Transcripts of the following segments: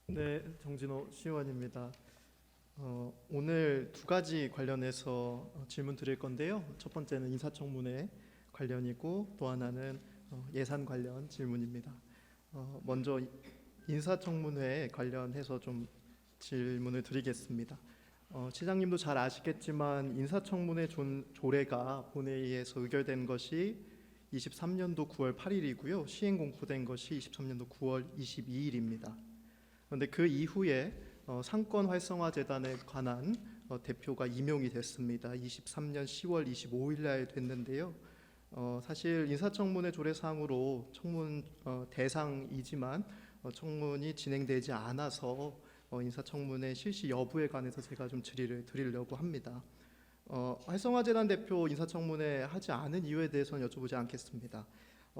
네, 정진호 시의원입니다. 오늘 두 가지 관련해서 질문 드릴 건데요. 첫 번째는 인사청문회 관련이고 또 하나는 예산 관련 질문입니다. 먼저 인사청문회 관련해서 좀 질문을 드리겠습니다. 시장님도 잘 아시겠지만 인사청문회 조례가 본회의에서 의결된 것이 23년도 9월 8일이고요. 시행 공포된 것이 23년도 9월 22일입니다. 그런데 그 이후에 상권 활성화 재단에 관한 대표가 임용이 됐습니다. 23년 10월 25일 날 됐는데요. 사실 인사청문회 조례상으로 청문 대상이지만 청문이 진행되지 않아서 인사청문회 실시 여부에 관해서 제가 좀 질의를 드리려고 합니다. 활성화재단 대표 인사청문회 하지 않은 이유에 대해서는 여쭤보지 않겠습니다.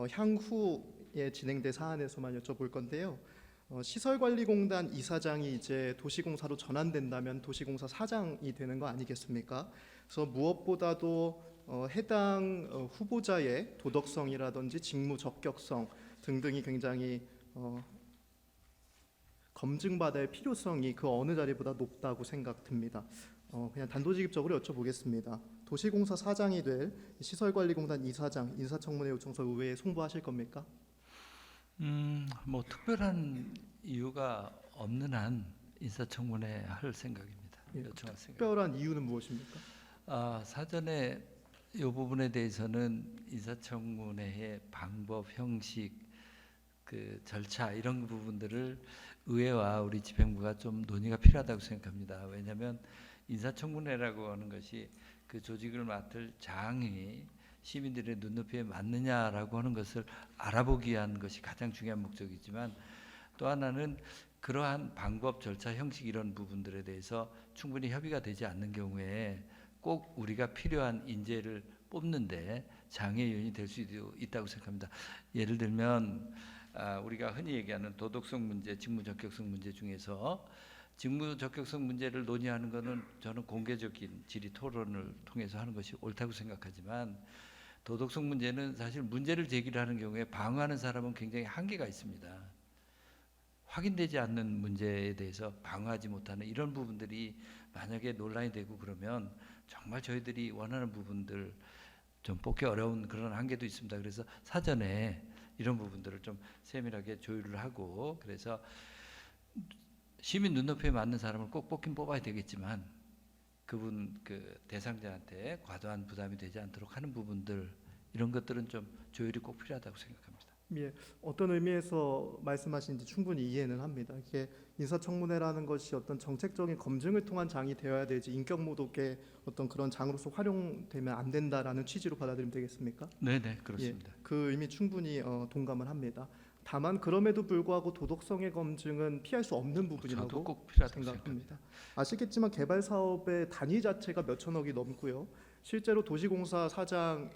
향후에 진행될 사안에서만 여쭤볼 건데요. 시설관리공단 이사장이 이제 도시공사로 전환된다면 도시공사 사장이 되는 거 아니겠습니까? 그래서 무엇보다도 해당 후보자의 도덕성이라든지 직무 적격성 등등이 굉장히 검증받아야 할 필요성이 그 어느 자리보다 높다고 생각됩니다. 그냥 단도직입적으로 여쭤보겠습니다. 도시공사 사장이 될 시설관리공단 이사장 인사청문회 요청서 의회에 송부하실 겁니까? 뭐 특별한 이유가 없는 한 인사청문회 할 생각입니다. 예, 요청할 생각. 특별한 이유는 무엇입니까? 사전에 이 부분에 대해서는 인사청문회의 방법, 형식, 그 절차 이런 부분들을 의회와 우리 집행부가 좀 논의가 필요하다고 생각합니다. 왜냐하면 인사청문회라고 하는 것이 그 조직을 맡을 장이 시민들의 눈높이에 맞느냐라고 하는 것을 알아보기 위한 것이 가장 중요한 목적이지만 또 하나는 그러한 방법, 절차, 형식 이런 부분들에 대해서 충분히 협의가 되지 않는 경우에 꼭 우리가 필요한 인재를 뽑는데 장애 요인이 될 수도 있다고 생각합니다. 예를 들면 우리가 흔히 얘기하는 도덕성 문제, 직무 적격성 문제 중에서 직무 적격성 문제를 논의하는 것은 저는 공개적인 질의 토론을 통해서 하는 것이 옳다고 생각하지만 도덕성 문제는 사실 문제를 제기하는 경우에 방어하는 사람은 굉장히 한계가 있습니다. 확인되지 않는 문제에 대해서 방어하지 못하는 이런 부분들이 만약에 논란이 되고 그러면 정말 저희들이 원하는 부분들 좀 뽑기 어려운 그런 한계도 있습니다. 그래서 사전에 이런 부분들을 좀 세밀하게 조율을 하고 그래서 시민 눈높이에 맞는 사람을 꼭 뽑긴 뽑아야 되겠지만 그분 그 대상자한테 과도한 부담이 되지 않도록 하는 부분들 이런 것들은 좀 조율이 꼭 필요하다고 생각합니다. 예, 어떤 의미에서 말씀하시는지 충분히 이해는 합니다. 이게 인사청문회라는 것이 어떤 정책적인 검증을 통한 장이 되어야 되지 인격 모독의 어떤 그런 장으로서 활용되면 안 된다라는 취지로 받아들이면 되겠습니까? 네네 그렇습니다. 예, 그 의미 충분히 동감을 합니다. 다만 그럼에도 불구하고 도덕성의 검증은 피할 수 없는 저도 부분이라고 꼭 필요하다고 생각합니다. 생각합니다. 아시겠지만 개발 사업의 단위 자체가 몇 천억이 넘고요. 실제로 도시공사 사장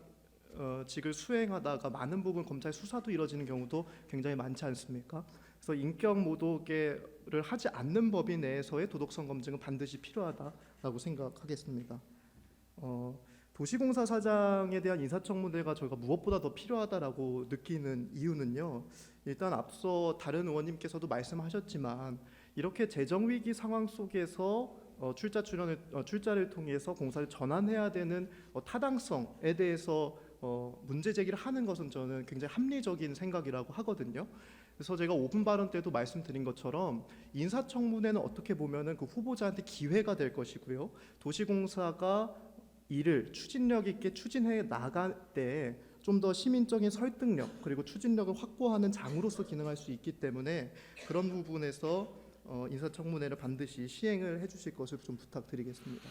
직을 수행하다가 많은 부분 검찰 수사도 이뤄지는 경우도 굉장히 많지 않습니까? 그래서 인격 모독을 하지 않는 법인 내에서의 도덕성 검증은 반드시 필요하다라고 생각하겠습니다. 도시공사 사장에 대한 인사청문회가 저희가 무엇보다 더 필요하다라고 느끼는 이유는요. 일단 앞서 다른 의원님께서도 말씀하셨지만 이렇게 재정 위기 상황 속에서 출자를 통해서 공사를 전환해야 되는 타당성에 대해서 문제 제기를 하는 것은 저는 굉장히 합리적인 생각이라고 하거든요. 그래서 제가 5분 발언 때도 말씀드린 것처럼 인사청문회는 어떻게 보면은 그 후보자한테 기회가 될 것이고요. 도시공사가 이를 추진력 있게 추진해 나갈 때 좀 더 시민적인 설득력 그리고 추진력을 확보하는 장으로서 기능할 수 있기 때문에 그런 부분에서 인사청문회를 반드시 시행을 해주실 것을 좀 부탁드리겠습니다.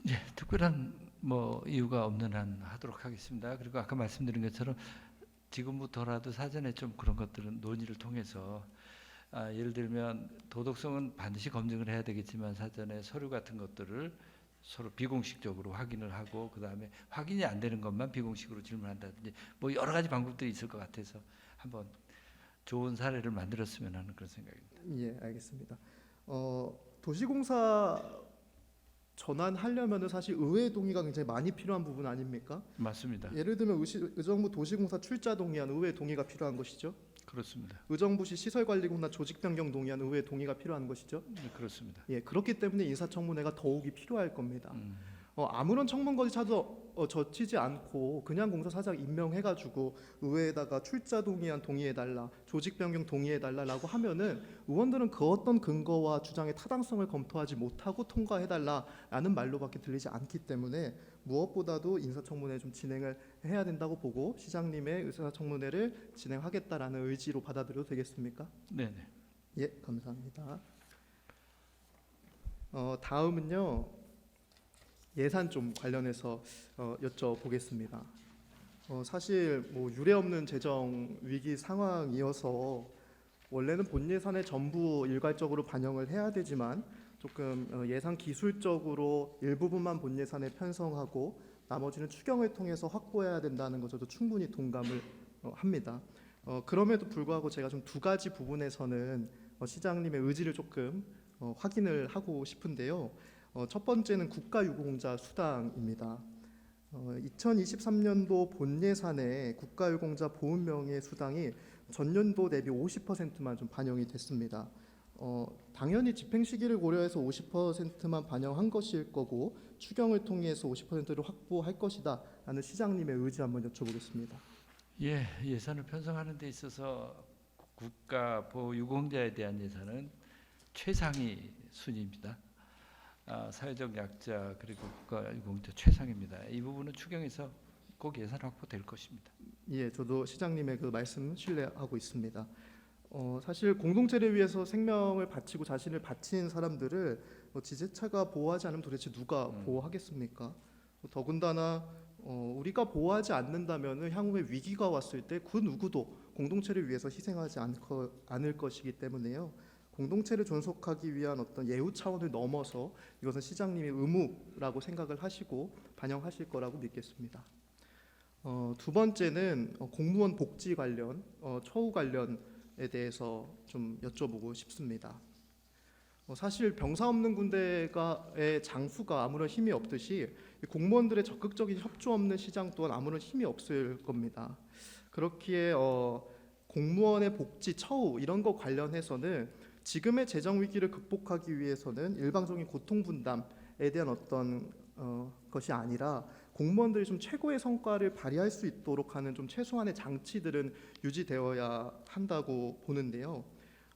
예, 특별한 뭐 이유가 없는 한 하도록 하겠습니다. 그리고 아까 말씀드린 것처럼 지금부터라도 사전에 좀 그런 것들은 논의를 통해서 예를 들면 도덕성은 반드시 검증을 해야 되겠지만 사전에 서류 같은 것들을 서로 비공식적으로 확인을 하고 그 다음에 확인이 안 되는 것만 비공식으로 질문한다든지 뭐 여러 가지 방법들이 있을 것 같아서 한번 좋은 사례를 만들었으면 하는 그런 생각입니다. 예, 알겠습니다. 도시공사 전환하려면은 사실 의회 동의가 굉장히 많이 필요한 부분 아닙니까? 맞습니다. 예를 들면 의정부 도시공사 출자 동의안 의회 동의가 필요한 것이죠. 그렇습니다. 의정부시 시설관리공단 조직변경 동의안 의회 동의가 필요한 것이죠. 네, 그렇습니다. 예, 그렇기 때문에 인사청문회가 더욱이 필요할 겁니다. 음. 아무런 청문거짓도 젖히지 않고 그냥 공사사장 임명해가지고 의회에다가 출자 동의안 동의해달라, 조직 변경 동의해달라라고 하면은 의원들은 그 어떤 근거와 주장의 타당성을 검토하지 못하고 통과해달라라는 말로밖에 들리지 않기 때문에 무엇보다도 인사청문회 좀 진행을 해야 된다고 보고 시장님의 인사청문회를 진행하겠다라는 의지로 받아들여도 되겠습니까? 네네. 예, 감사합니다. 다음은요. 예산 좀 관련해서 여쭤보겠습니다. 사실 뭐 유례없는 재정 위기 상황이어서 원래는 본 예산에 전부 일괄적으로 반영을 해야 되지만 조금 예산 기술적으로 일부분만 본 예산에 편성하고 나머지는 추경을 통해서 확보해야 된다는 것 저도 충분히 동감을 합니다. 그럼에도 불구하고 제가 좀 두 가지 부분에서는 시장님의 의지를 조금 확인을 하고 싶은데요. 첫 번째는 국가유공자 수당입니다. 2023년도 본 예산에 국가유공자 보훈명예 수당이 전년도 대비 50%만 좀 반영이 됐습니다. 당연히 집행 시기를 고려해서 50%만 반영한 것일 거고 추경을 통해서 50%를 확보할 것이다라는 시장님의 의지 한번 여쭤보겠습니다. 예, 예산을 편성하는 데 있어서 국가 보유공자에 대한 예산은 최상위 순위입니다. 사회적 약자 그리고 국가유공자 최상입니다. 이 부분은 추경에서 꼭 예산 확보될 것입니다. 예, 저도 시장님의 그 말씀 신뢰하고 있습니다. 사실 공동체를 위해서 생명을 바치고 자신을 바친 사람들을 지자체가 보호하지 않으면 도대체 누가 보호하겠습니까? 더군다나 우리가 보호하지 않는다면 향후에 위기가 왔을 때 그 누구도 공동체를 위해서 희생하지 않을 것이기 때문에요. 공동체를 존속하기 위한 어떤 예우 차원을 넘어서 이것은 시장님이 의무라고 생각을 하시고 반영하실 거라고 믿겠습니다. 두 번째는 공무원 복지 관련, 처우 관련에 대해서 좀 여쭤보고 싶습니다. 사실 병사 없는 군대의 장수가 아무런 힘이 없듯이 공무원들의 적극적인 협조 없는 시장 또한 아무런 힘이 없을 겁니다. 그렇기에 공무원의 복지, 처우 이런 거 관련해서는 지금의 재정 위기를 극복하기 위해서는 일방적인 고통 분담에 대한 어떤 것이 아니라 공무원들이 좀 최고의 성과를 발휘할 수 있도록 하는 좀 최소한의 장치들은 유지되어야 한다고 보는데요.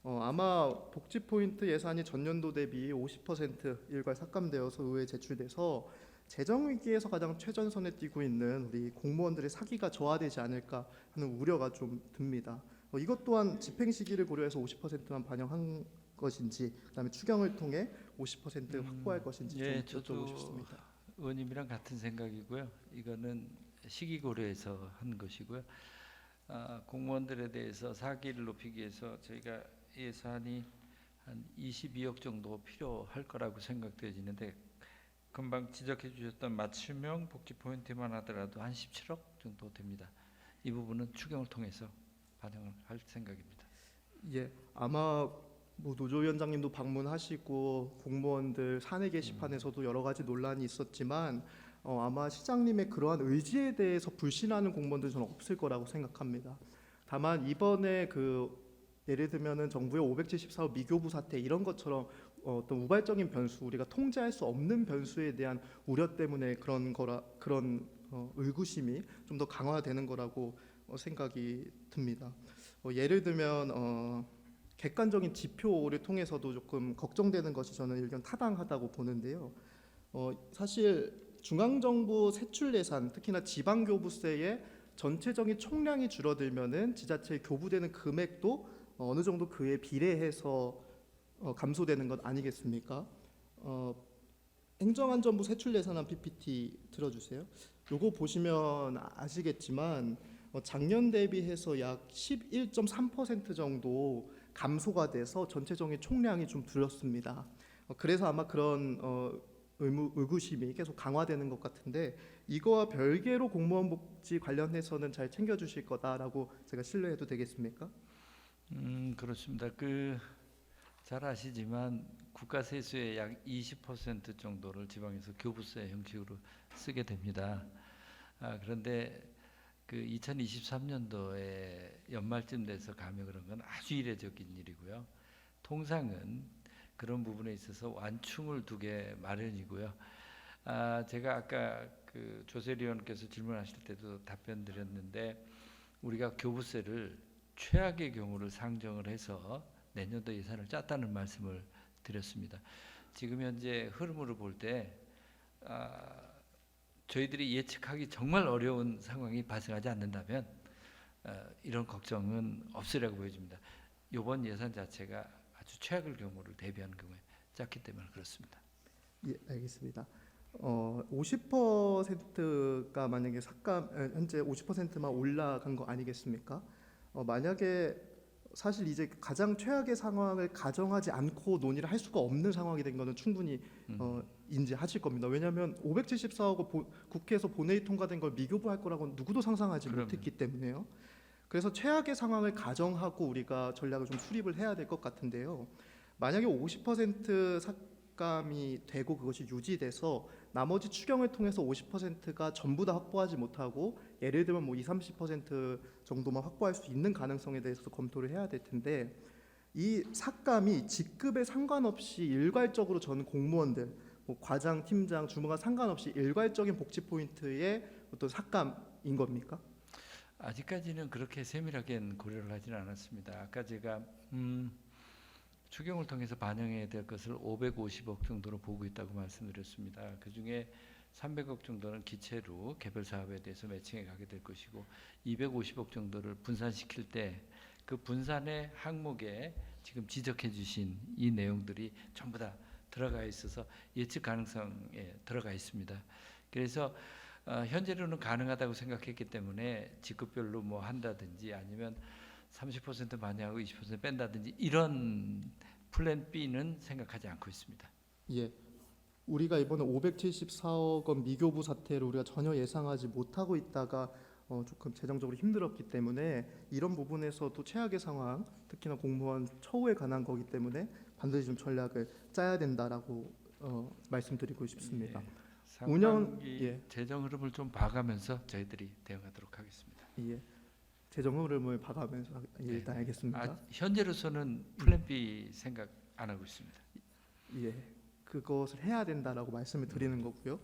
아마 복지 포인트 예산이 전년도 대비 50% 일괄 삭감되어서 의회에 제출돼서 재정 위기에서 가장 최전선에 뛰고 있는 우리 공무원들의 사기가 저하되지 않을까 하는 우려가 좀 듭니다. 이것 또한 집행 시기를 고려해서 50%만 반영한 것인지, 그다음에 추경을 통해 50% 확보할 것인지 예, 좀 저도 여쭤보고 싶습니다. 의원님이랑 같은 생각이고요. 이거는 시기 고려해서 한 것이고요. 공무원들에 대해서 사기를 높이기 위해서 저희가 예산이 한 22억 정도 필요할 거라고 생각되어지는데 금방 지적해 주셨던 맞춤형 복지 포인트만 하더라도 한 17억 정도 됩니다. 이 부분은 추경을 통해서 반영을 할 생각입니다. 예, 아마 뭐 노조위원장님도 방문하시고 공무원들 사내 게시판에서도 여러 가지 논란이 있었지만 아마 시장님의 그러한 의지에 대해서 불신하는 공무원들은 저는 없을 거라고 생각합니다. 다만 이번에 예를 들면은 정부의 574호 미교부 사태 이런 것처럼 어떤 우발적인 변수, 우리가 통제할 수 없는 변수에 대한 우려 때문에 그런 의구심이 좀 더 강화되는 거라고 생각이 듭니다. 예를 들면 객관적인 지표를 통해서도 조금 걱정되는 것이 저는 일견 타당하다고 보는데요. 사실 중앙정부 세출 예산, 특히나 지방교부세의 전체적인 총량이 줄어들면은 지자체에 교부되는 금액도 어느 정도 그에 비례해서 감소되는 것 아니겠습니까? 행정안전부 세출 예산안 PPT 들어주세요. 요거 보시면 아시겠지만 작년 대비해서 약 11.3% 정도 감소가 돼서 전체적인 총량이 좀 줄었습니다. 그래서 아마 그런 의구심이 계속 강화되는 것 같은데 이거와 별개로 공무원 복지 관련해서는 잘 챙겨주실 거다라고 제가 신뢰해도 되겠습니까? 그렇습니다. 잘 아시지만 국가 세수의 약 20% 정도를 지방에서 교부세 형식으로 쓰게 됩니다. 그런데 그 2023년도에 연말쯤 돼서 가면 그런 건 아주 이례적인 일이고요. 통상은 그런 부분에 있어서 완충을 두게 마련이고요. 제가 아까 그 조세리 의원께서 질문하실 때도 답변 드렸는데 우리가 교부세를 최악의 경우를 상정을 해서 내년도 예산을 짰다는 말씀을 드렸습니다. 지금 현재 흐름으로 볼 때 저희들이 예측하기 정말 어려운 상황이 발생하지 않는다면 이런 걱정은 없으리라고 보여집니다. 이번 예산 자체가 아주 최악의 경우를 대비하는 경우에 짰기 때문에 그렇습니다. 예, 알겠습니다. 50%가 만약에 삭감 현재 50%만 올라간 거 아니겠습니까? 만약에 사실 이제 가장 최악의 상황을 가정하지 않고 논의를 할 수가 없는 상황이 된 거는 충분히 인지하실 겁니다. 왜냐하면 574억 국회에서 본회의 통과된 걸 미교부할 거라고는 누구도 상상하지 그럼요. 못했기 때문에요. 그래서 최악의 상황을 가정하고 우리가 전략을 좀 수립을 해야 될 것 같은데요. 만약에 50% 삭감이 되고 그것이 유지돼서 나머지 추경을 통해서 50%가 전부 다 확보하지 못하고 예를 들면 뭐 20-30% 정도만 확보할 수 있는 가능성에 대해서 검토를 해야 될 텐데 이 삭감이 직급에 상관없이 일괄적으로 저는 공무원들 뭐 과장, 팀장, 주무관 상관없이 일괄적인 복지 포인트의 어떤 삭감인 겁니까? 아직까지는 그렇게 세밀하게 고려를 하지는 않았습니다. 아까 제가 추경을 통해서 반영해야 될 것을 550억 정도로 보고 있다고 말씀드렸습니다. 그중에 300억 정도는 기체로 개별 사업에 대해서 매칭해 가게 될 것이고 250억 정도를 분산시킬 때 그 분산의 항목에 지금 지적해 주신 이 내용들이 전부 다 들어가 있어서 예측 가능성에 들어가 있습니다. 그래서 현재로는 가능하다고 생각했기 때문에 직급별로 뭐 한다든지 아니면 30% 반영하고 20% 뺀다든지 이런 플랜 B는 생각하지 않고 있습니다. 예. 우리가 이번에 574억 원 미교부 사태를 우리가 전혀 예상하지 못하고 있다가 조금 재정적으로 힘들었기 때문에 이런 부분에서도 최악의 상황, 특히나 공무원 처우에 관한 거기 때문에 반드시 좀 전략을 짜야 된다라고 말씀드리고 싶습니다. 상반기 재정 흐름을 좀 봐가면서 저희들이 대응하도록 하겠습니다. 예. 재정 흐름을 봐가면서 일단 알겠습니다. 현재로서는 플랜 B 생각 안 하고 있습니다. 예. 그것을 해야 된다라고 말씀을 드리는 거고요.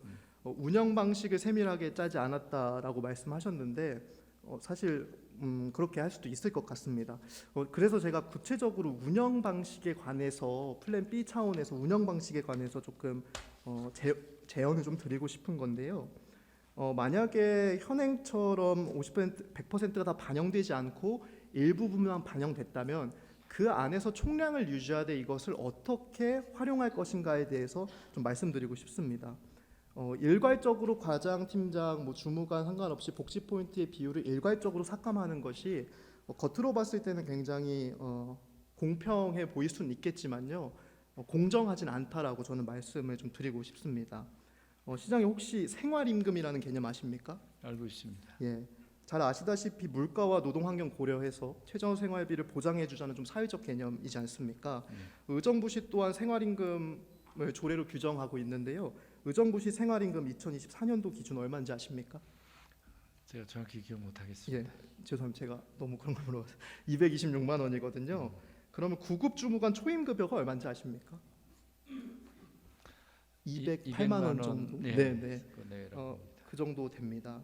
운영 방식을 세밀하게 짜지 않았다라고 말씀하셨는데 사실 그렇게 할 수도 있을 것 같습니다. 그래서 제가 구체적으로 운영 방식에 관해서 플랜 B 차원에서 운영 방식에 관해서 조금 제언을 좀 드리고 싶은 건데요. 만약에 현행처럼 50% 100%가 다 반영되지 않고 일부분만 반영됐다면 그 안에서 총량을 유지하되 이것을 어떻게 활용할 것인가에 대해서 좀 말씀드리고 싶습니다. 일괄적으로 과장, 팀장, 뭐 주무관 상관없이 복지 포인트의 비율을 일괄적으로 삭감하는 것이 겉으로 봤을 때는 굉장히 공평해 보일 수는 있겠지만요, 공정하진 않다라고 저는 말씀을 좀 드리고 싶습니다. 시장님 혹시 생활임금이라는 개념 아십니까? 알고 있습니다. 예, 잘 아시다시피 물가와 노동환경 고려해서 최저생활비를 보장해주자는 좀 사회적 개념이지 않습니까? 의정부시 또한 생활임금을 조례로 규정하고 있는데요. 의정부시 생활임금 2024년도 기준 얼마인지 아십니까? 제가 정확히 기억 못하겠습니다. 예, 죄송합니다. 제가 너무 그런 걸 물어봐서 226만 원이거든요. 그러면 구급 주무관 초임급여가 얼마인지 아십니까? 208만 원 정도. 네. 그 정도 됩니다.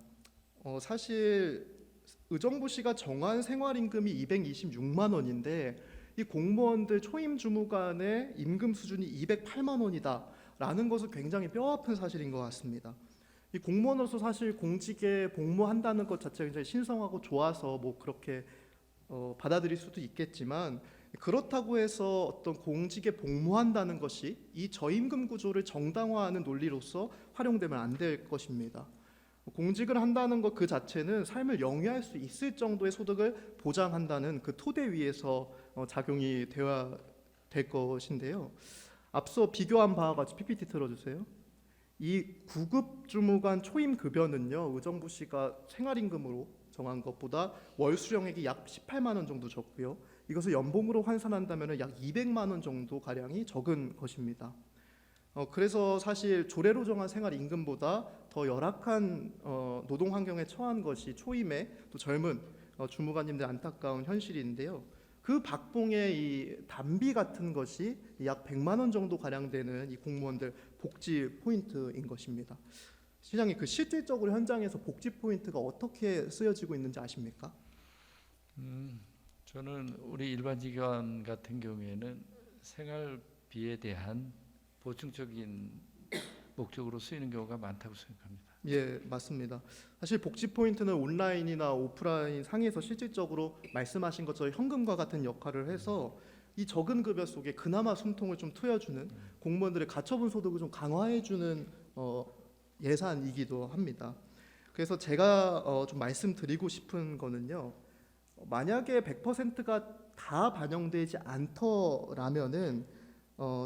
사실 의정부시가 정한 생활임금이 226만 원인데 이 공무원들 초임 주무관의 임금 수준이 208만 원이다라는 것은 굉장히 뼈아픈 사실인 것 같습니다. 이 공무원으로서 사실 공직에 복무한다는 것 자체가 굉장히 신성하고 좋아서 뭐 그렇게 받아들일 수도 있겠지만 그렇다고 해서 어떤 공직에 복무한다는 것이 이 저임금 구조를 정당화하는 논리로서 활용되면 안 될 것입니다. 공직을 한다는 것 그 자체는 삶을 영위할 수 있을 정도의 소득을 보장한다는 그 토대 위에서 작용이 되어야 될 것인데요. 앞서 비교한 바와 같이 PPT 틀어주세요. 이 구급 주무관 초임 급여는요, 의정부시가 생활임금으로 정한 것보다 월 수령액이 약 18만 원 정도 적고요. 이것을 연봉으로 환산한다면 약 200만 원 정도 가량이 적은 것입니다. 그래서 사실 조례로 정한 생활 임금보다 더 열악한 노동 환경에 처한 것이 초임의 또 젊은 주무관님들 안타까운 현실인데요. 그 박봉의 이 담비 같은 것이 약 100만 원 정도 가량 되는 이 공무원들 복지 포인트인 것입니다. 시장님, 그 실질적으로 현장에서 복지 포인트가 어떻게 쓰여지고 있는지 아십니까? 저는 우리 일반 직원 같은 경우에는 생활비에 대한 보충적인 목적으로 쓰이는 경우가 많다고 생각합니다. 예, 맞습니다. 사실 복지 포인트는 온라인이나 오프라인 상에서 실질적으로 말씀하신 것처럼 현금과 같은 역할을 해서 이 적은 급여 속에 그나마 숨통을 좀 트여주는 공무원들의 가처분 소득을 좀 강화해주는 예산이기도 합니다. 그래서 제가 좀 말씀드리고 싶은 거는요. 만약에 100%가 다 반영되지 않더라면은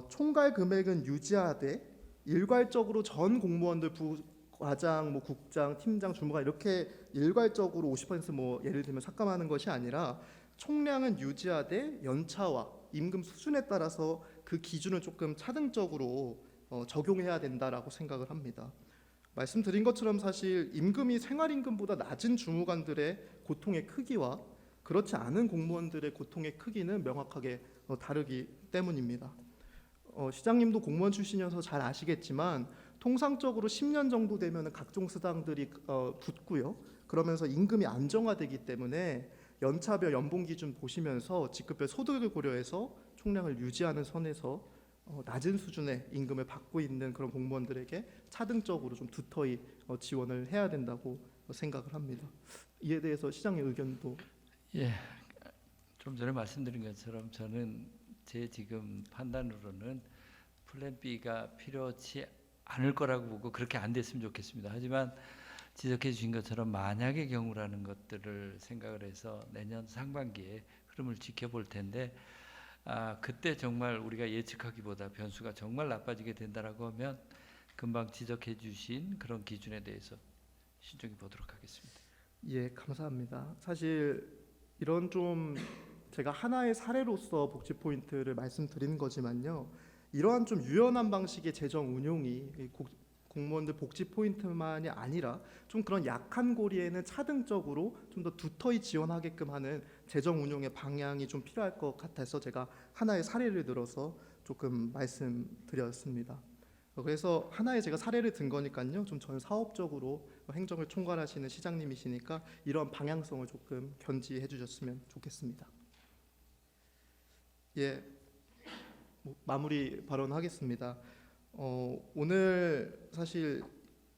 총괄 금액은 유지하되 일괄적으로 전 공무원들 부과장, 뭐 국장, 팀장, 주무관 이렇게 일괄적으로 50% 예를 들면 삭감하는 것이 아니라 총량은 유지하되 연차와 임금 수준에 따라서 그 기준을 조금 차등적으로 적용해야 된다라고 생각을 합니다. 말씀드린 것처럼 사실 임금이 생활임금보다 낮은 주무관들의 고통의 크기와 그렇지 않은 공무원들의 고통의 크기는 명확하게 다르기 때문입니다. 시장님도 공무원 출신이어서 잘 아시겠지만 통상적으로 10년 정도 되면 각종 수당들이 붙고요. 그러면서 임금이 안정화되기 때문에 연차별 연봉 기준 보시면서 직급별 소득을 고려해서 총량을 유지하는 선에서 낮은 수준의 임금을 받고 있는 그런 공무원들에게 차등적으로 좀 두터이 지원을 해야 된다고 생각을 합니다. 이에 대해서 시장의 의견도. 예, 좀 전에 말씀드린 것처럼 저는 제 지금 판단으로는 플랜 B가 필요치 않을 거라고 보고 그렇게 안 됐으면 좋겠습니다. 하지만 지적해 주신 것처럼 만약의 경우라는 것들을 생각을 해서 내년 상반기에 흐름을 지켜볼 텐데 그때 정말 우리가 예측하기보다 변수가 정말 나빠지게 된다라고 하면 금방 지적해 주신 그런 기준에 대해서 신중히 보도록 하겠습니다. 예, 감사합니다. 사실 이런 좀 제가 하나의 사례로서 복지 포인트를 말씀드리는 거지만요. 이러한 좀 유연한 방식의 재정 운용이 공무원들 복지 포인트만이 아니라 좀 그런 약한 고리에는 차등적으로 좀 더 두터이 지원하게끔 하는 재정 운용의 방향이 좀 필요할 것 같아서 제가 하나의 사례를 들어서 조금 말씀드렸습니다. 그래서 하나의 제가 사례를 든 거니까요. 좀 전 사업적으로 행정을 총괄하시는 시장님이시니까 이런 방향성을 조금 견지해 주셨으면 좋겠습니다. 예, 마무리 발언하겠습니다. 오늘 사실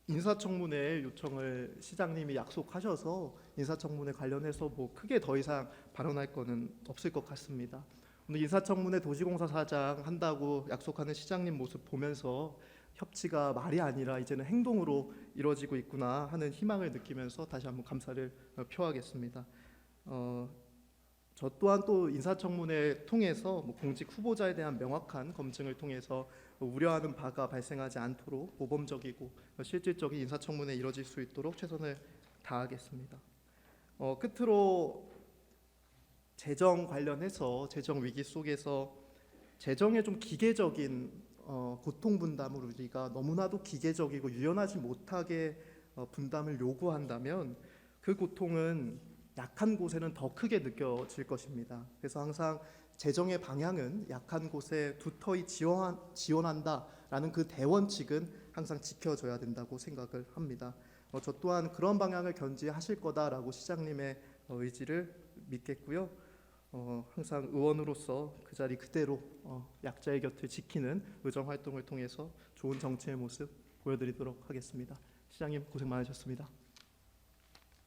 인사청문회 요청을 시장님이 약속하셔서 인사청문회 관련해서 크게 더 이상 발언할 거는 없을 것 같습니다. 오늘 인사청문회 도시공사 사장 한다고 약속하는 시장님 모습 보면서 협치가 말이 아니라 이제는 행동으로 이루어지고 있구나 하는 희망을 느끼면서 다시 한번 감사를 표하겠습니다. 저 또한 또 인사청문회 통해서 공직 후보자에 대한 명확한 검증을 통해서 우려하는 바가 발생하지 않도록 모범적이고 실질적인 인사청문회 이루어질 수 있도록 최선을 다하겠습니다. 끝으로 재정 관련해서 재정 위기 속에서 재정의 좀 기계적인 고통 분담을 우리가 너무나도 기계적이고 유연하지 못하게 분담을 요구한다면 그 고통은 약한 곳에는 더 크게 느껴질 것입니다. 그래서 항상 재정의 방향은 약한 곳에 두터이 지원한다라는 그 대원칙은 항상 지켜져야 된다고 생각을 합니다. 저 또한 그런 방향을 견지하실 거다라고 시장님의 의지를 믿겠고요. 항상 의원으로서 그 자리 그대로 약자의 곁을 지키는 의정 활동을 통해서 좋은 정치의 모습 보여드리도록 하겠습니다. 시장님 고생 많으셨습니다.